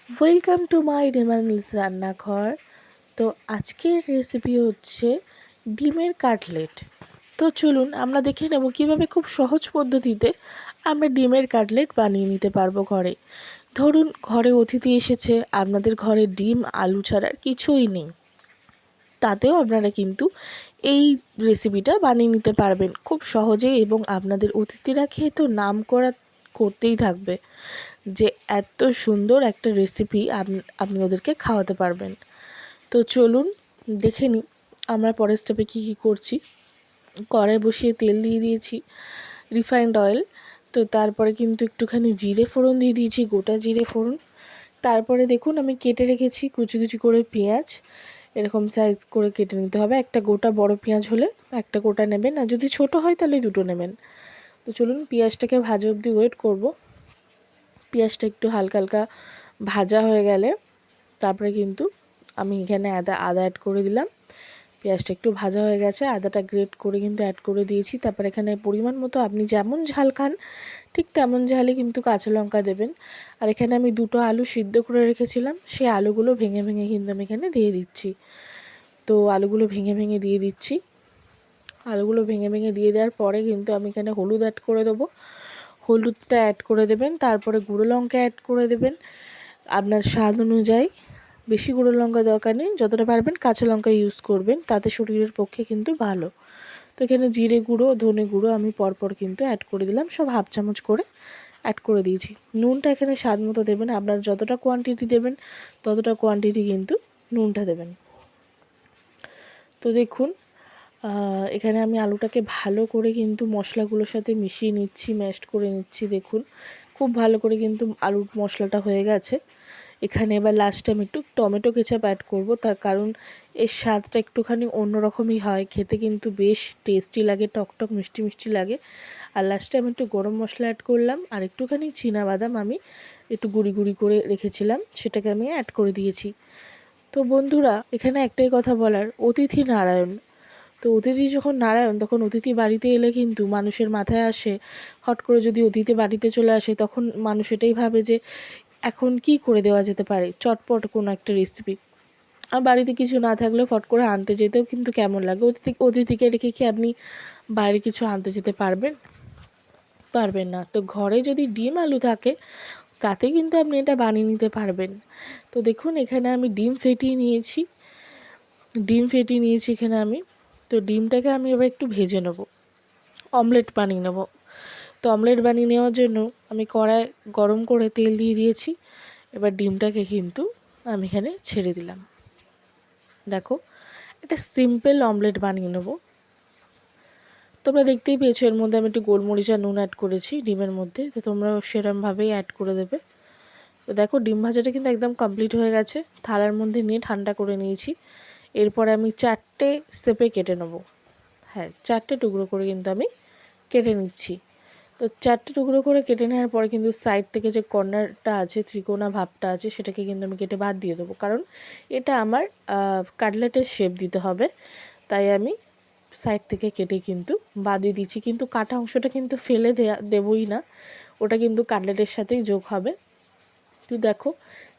Welcome to my রেমানিস রান্নাঘর। তো আজকের রেসিপি হচ্ছে ডিমের কাটলেট। তো চলুন আমরা দেখে নেব কীভাবে খুব সহজ পদ্ধতিতে আমরা ডিমের কাটলেট বানিয়ে নিতে পারবো ঘরে। ধরুন ঘরে অতিথি এসেছে, আপনাদের ঘরে ডিম আলু ছাড়ার কিছুই নেই, তাতেও আপনারা কিন্তু এই রেসিপিটা বানিয়ে নিতে পারবেন খুব সহজেই, এবং আপনাদের অতিথিরা খেয়ে তো নাম করতেই থাকবে যে এত সুন্দর একটা রেসিপি আপনি ওদেরকে খাওয়াতে পারবেন। তো চলুন দেখে নিই আমরা পরের স্টেপে কী কী করছি। কড়াই বসিয়ে তেল দিয়ে দিয়েছি, রিফাইন্ড অয়েল। তো তারপরে কিন্তু একটুখানি জিরে ফোড়ন দিয়ে দিয়েছি, গোটা জিরে ফোড়ন। তারপরে দেখুন আমি কেটে রেখেছি কুচি কুচি করে পেঁয়াজ, এরকম সাইজ করে কেটে নিতে হবে। একটা গোটা বড় পেঁয়াজ হলে একটা গোটা নেবেন, আর যদি ছোট হয় তাহলে দুটো নেবেন। তো চলুন পেঁয়াজটাকে ভাজা অবধি ওয়েট করব। পেঁয়াজটা একটু হালকা হালকা ভাজা হয়ে গেলে তারপরে কিন্তু আমি এখানে আদা অ্যাড করে দিলাম। পেঁয়াজটা একটু ভাজা হয়ে গেছে, আদাটা গ্রেট করে কিন্তু অ্যাড করে দিয়েছি। তারপর এখানে পরিমাণ মতো আপনি যেমন ঝাল খান ঠিক তেমন ঝালে কিন্তু কাঁচা লঙ্কা দেবেন। আর এখানে আমি দুটো আলু সিদ্ধ করে রেখেছিলাম, সেই আলুগুলো ভেঙে ভেঙে কিন্তু আমি এখানে দিয়ে দিচ্ছি। তো আলুগুলো ভেঙে ভেঙে দিয়ে দিচ্ছি। আলুগুলো ভেঙে ভেঙে দিয়ে দেওয়ার পরে কিন্তু আমি এখানে হলুদ অ্যাড করে দেবো। হলুদটা অ্যাড করে দেবেন, তারপরে গুঁড়ো লঙ্কা অ্যাড করে দেবেন আপনার স্বাদ অনুযায়ী। বেশি গুঁড়ো লঙ্কা দরকার নেই, যতটা পারবেন কাঁচা লঙ্কা ইউজ করবেন, তাতে শরীরের পক্ষে কিন্তু ভালো। তো এখানে জিরে গুঁড়ো ধনে গুঁড়ো আমি পরপর কিন্তু অ্যাড করে দিলাম, সব হাফ চামচ করে অ্যাড করে দিয়েছি। নুনটা এখানে স্বাদ মতো দেবেন, আপনার যতটা কোয়ান্টিটি দেবেন ততটা কোয়ান্টিটি কিন্তু নুনটা দেবেন। তো দেখুন এখানে আমি আলুটাকে ভালো করে কিন্তু মশলাগুলোর সাথে মিশিয়ে নিচ্ছি, ম্যাশড করে নিচ্ছি। দেখুন খুব ভালো করে কিন্তু আলুর মশলাটা হয়ে গেছে। এখানে এবার লাস্টে আমি একটু টমেটো কেচাপ অ্যাড করব, তার কারণ এর স্বাদটা একটুখানি অন্যরকমই হয়, খেতে কিন্তু বেশ টেস্টি লাগে, টকটক মিষ্টি মিষ্টি লাগে। আর লাস্টে আমি একটু গরম মশলা অ্যাড করলাম, আর একটুখানি চীনাবাদাম আমি একটু গুঁড়ি গুঁড়ি করে রেখেছিলাম, সেটাকে আমি অ্যাড করে দিয়েছি। তো বন্ধুরা এখানে একটাই কথা বলার, অতিথি নারায়ণ। তো অতিথি যখন নারায়ণ, তখন অতিথি বাড়িতে এলে কিন্তু মানুষের মাথায় আসে, হট করে যদি অতিথি বাড়িতে চলে আসে তখন মানুষ এটাই ভাবে যে এখন কি করে দেওয়া যেতে পারে, চটপট কোনো একটা রেসিপি। আর বাড়িতে কিছু না থাকলেও ফট করে আনতে যেতেও কিন্তু কেমন লাগে। অতিথিকে রেখে কি আপনি বাইরে কিছু আনতে যেতে পারবেন? পারবেন না। তো ঘরে যদি ডিম আলু থাকে তাতে কিন্তু আপনি এটা বানিয়ে নিতে পারবেন। তো দেখুন এখানে আমি ডিম ফেটিয়ে নিয়েছি এখানে আমি। তো ডিমটাকে আমি এবার একটু ভেজে নেব, অমলেট বানিয়ে নেব। তো অমলেট বানিয়ে নেওয়ার জন্য আমি কড়াই গরম করে তেল দিয়ে দিয়েছি। এবার ডিমটাকে কিন্তু আমি এখানে ছেড়ে দিলাম। দেখো একটা সিম্পল অমলেট বানিয়ে নেব। তোমরা দেখতেই পেয়েছো এর মধ্যে আমি একটু গোলমরিচ আর নুন অ্যাড করেছি ডিমের মধ্যে, তো তোমরা সেরমভাবেই অ্যাড করে দেবে। তো দেখো ডিম ভাজাটা কিন্তু একদম কমপ্লিট হয়ে গেছে, থালার মধ্যে নিয়ে ঠান্ডা করে নিয়েছি। এরপরে আমি 4টে শেপে কেটে নেব। হ্যাঁ 4টে টুকরো করে কিন্তু আমি কেটে নিচ্ছি। তো 4টে টুকরো করে কেটে নেওয়ার পরে কিন্তু সাইড থেকে যে কর্নারটা আছে, ত্রিকোণা ভাবটা আছে, সেটাকে কিন্তু আমি কেটে বাদ দিয়ে দেবো, কারণ এটা আমার কাটলেটের শেপ দিতে হবে, তাই আমি সাইড থেকে কেটে কিন্তু বাদ দিয়ে দিচ্ছি। কিন্তু কাটা অংশটা কিন্তু ফেলে দেবই না, ওটা কিন্তু কাটলেটের সাথেই যোগ হবে। তো দেখো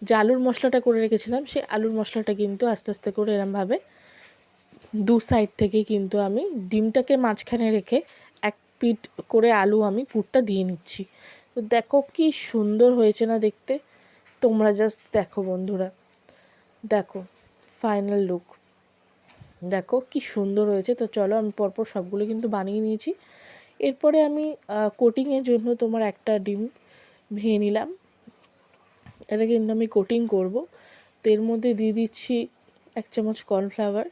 যে আলুর মশলাটা করে রেখেছিলাম, সেই আলুর মশলাটা কিন্তু আস্তে আস্তে করে এরমভাবে দু সাইড থেকে কিন্তু আমি ডিমটাকে মাঝখানে রেখে এক পিঠ করে আলু আমি পুরটা দিয়ে নিচ্ছি। তো দেখো কি সুন্দর হয়েছে না দেখতে, তোমরা জাস্ট দেখো বন্ধুরা, দেখো ফাইনাল লুক, দেখো কি সুন্দর হয়েছে। তো চলো আমি পরপর সবগুলো কিন্তু বানিয়ে নিয়েছি। এরপরে আমি কোটিংয়ের জন্য তোমার একটা ডিম ভেঙে নিলাম, এটা কিন্তু আমি কোটিং করব। তো এর মধ্যে দিয়ে দিচ্ছি 1 চামচ কর্নফ্লাওয়ার,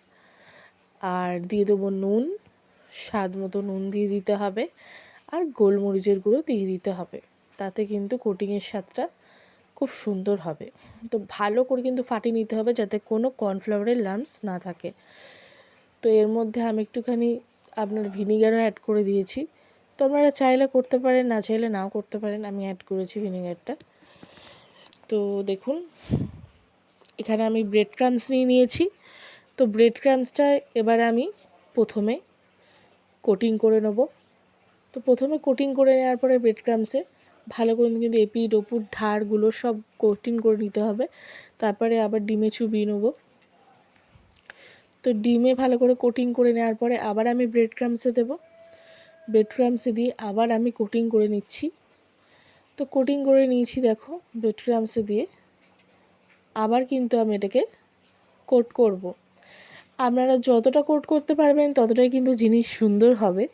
আর দিয়ে দেবো নুন, স্বাদ মতো নুন দিয়ে দিতে হবে, আর গোলমরিচের গুঁড়ো দিয়ে দিতে হবে, তাতে কিন্তু কোটিংয়ের স্বাদটা খুব সুন্দর হবে। তো ভালো করে কিন্তু ফাটিয়ে নিতে হবে যাতে কোনো কর্নফ্লাওয়ারের লাম্পস না থাকে। তো এর মধ্যে আমি একটুখানি আপনার ভিনিগারও অ্যাড করে দিয়েছি, তো আপনারা চাইলে করতে পারেন, না চাইলে নাও করতে পারেন, আমি অ্যাড করেছি ভিনিগারটা। তো দেখুন এখানে আমি ব্রেড ক্রাম্বস নিয়েছি। তো ব্রেড ক্রাম্বসটা এবার আমি প্রথমে কোটিং করে নেব। তো প্রথমে কোটিং করে নেওয়ার পরে ব্রেড ক্রাম্বসে ভালো করে কিন্তু এপিঠ ওপিঠ ধারগুলো সব কোটিং করে নিতে হবে। তারপরে আবার ডিমে চুবিয়ে নেবো। তো ডিমে ভালো করে কোটিং করে নেওয়ার পরে আবার আমি ব্রেড ক্রাম্বসে দেবো। ব্রেড ক্রাম্বসে দিয়ে আবার আমি কোটিং করে নিচ্ছি। তো কোটিং করে নিয়েছি দেখো ব্রেড ক্রাম্বসে দিয়ে। আবার কিন্তু আমি এটাকে কোট করব। আপনারা যতটা কোট করতে পারবেন ততটাই কিন্তু জিনিস সুন্দর হবে।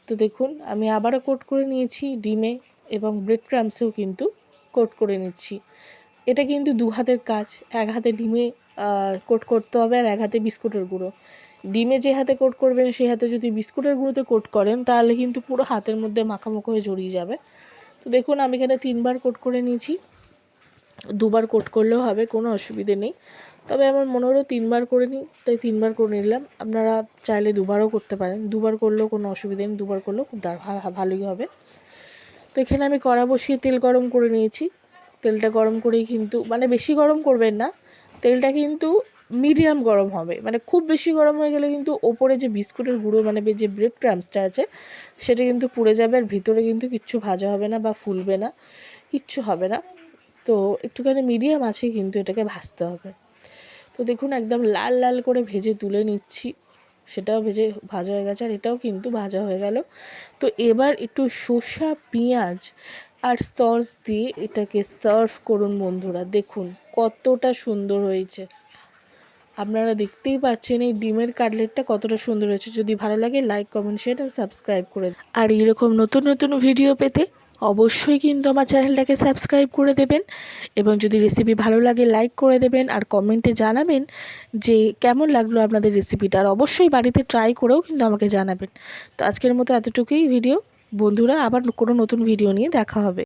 তো দেখুন আমি আবারও কোট করে নিয়েছি ডিমে এবং ব্রেড ক্রাম্বসেও কিন্তু কোট করে নিচ্ছি। এটা কিন্তু দু হাতের কাজ, এক হাতে ডিমে কোট করতে হবে আর এক হাতে বিস্কুটের গুঁড়ো। ডিমে যে হাতে কোট করবেন সেই হাতে যদি বিস্কুটের গুঁড়োতে কোট করেন তাহলে কিন্তু পুরো হাতের মধ্যে মাখামাখা হয়ে জড়িয়ে যাবে। তো দেখুন আমি এখানে 3বার কোট করে নিয়েছি, 2বার কোট করলেও হবে, কোনো অসুবিধে নেই। তবে আমার মনে হলো 3বার করে নিই, তাই 3বার করে নিলাম। আপনারা চাইলে 2বারও করতে পারেন, 2বার করলেও কোনো অসুবিধে নেই, 2বার করলেও খুব ভালোই হবে। তো এখানে আমি কড়া বসিয়ে তেল গরম করে নিয়েছি। তেলটা গরম করেই কিন্তু মানে বেশি গরম করবেন না, তেলটা কিন্তু মিডিয়াম গরম হবে। মানে খুব বেশি গরম হয়ে গেলে কিন্তু ওপরে যে বিস্কুটের গুঁড়ো মানে যে ব্রেড ক্রাম্বসটা আছে সেটা কিন্তু পুড়ে যাবে, আর ভিতরে কিন্তু কিচ্ছু ভাজা হবে না বা ফুলবে না, কিচ্ছু হবে না। তো একটুখানি মিডিয়াম আছে কিন্তু এটাকে ভাজতে হবে। তো দেখুন একদম লাল লাল করে ভেজে তুলে নিচ্ছি, সেটাও ভাজা হয়ে গেছে আর এটাও কিন্তু ভাজা হয়ে গেল। তো এবার একটু শসা পেঁয়াজ আর সস দিয়ে এটাকে সার্ভ করুন বন্ধুরা। দেখুন কতটা সুন্দর হয়েছে, আপনারা দেখতেই পাচ্ছেন এই ডিমের কাটলেটটা কতটা সুন্দর হয়েছে। যদি ভালো লাগে লাইক কমেন্ট শেয়ার আর সাবস্ক্রাইব করে দিন। আর এরকম নতুন নতুন ভিডিও পেতে অবশ্যই কিন্তু আমার চ্যানেলটাকে সাবস্ক্রাইব করে দেবেন, এবং যদি রেসিপি ভালো লাগে লাইক করে দেবেন আর কমেন্টে জানাবেন যে কেমন লাগলো আপনাদের রেসিপিটা, আর অবশ্যই বাড়িতে ট্রাই করেও কিন্তু আমাকে জানাবেন। তো আজকের মতো এতটুকুই ভিডিও বন্ধুরা, আবার কোনো নতুন ভিডিও নিয়ে দেখা হবে।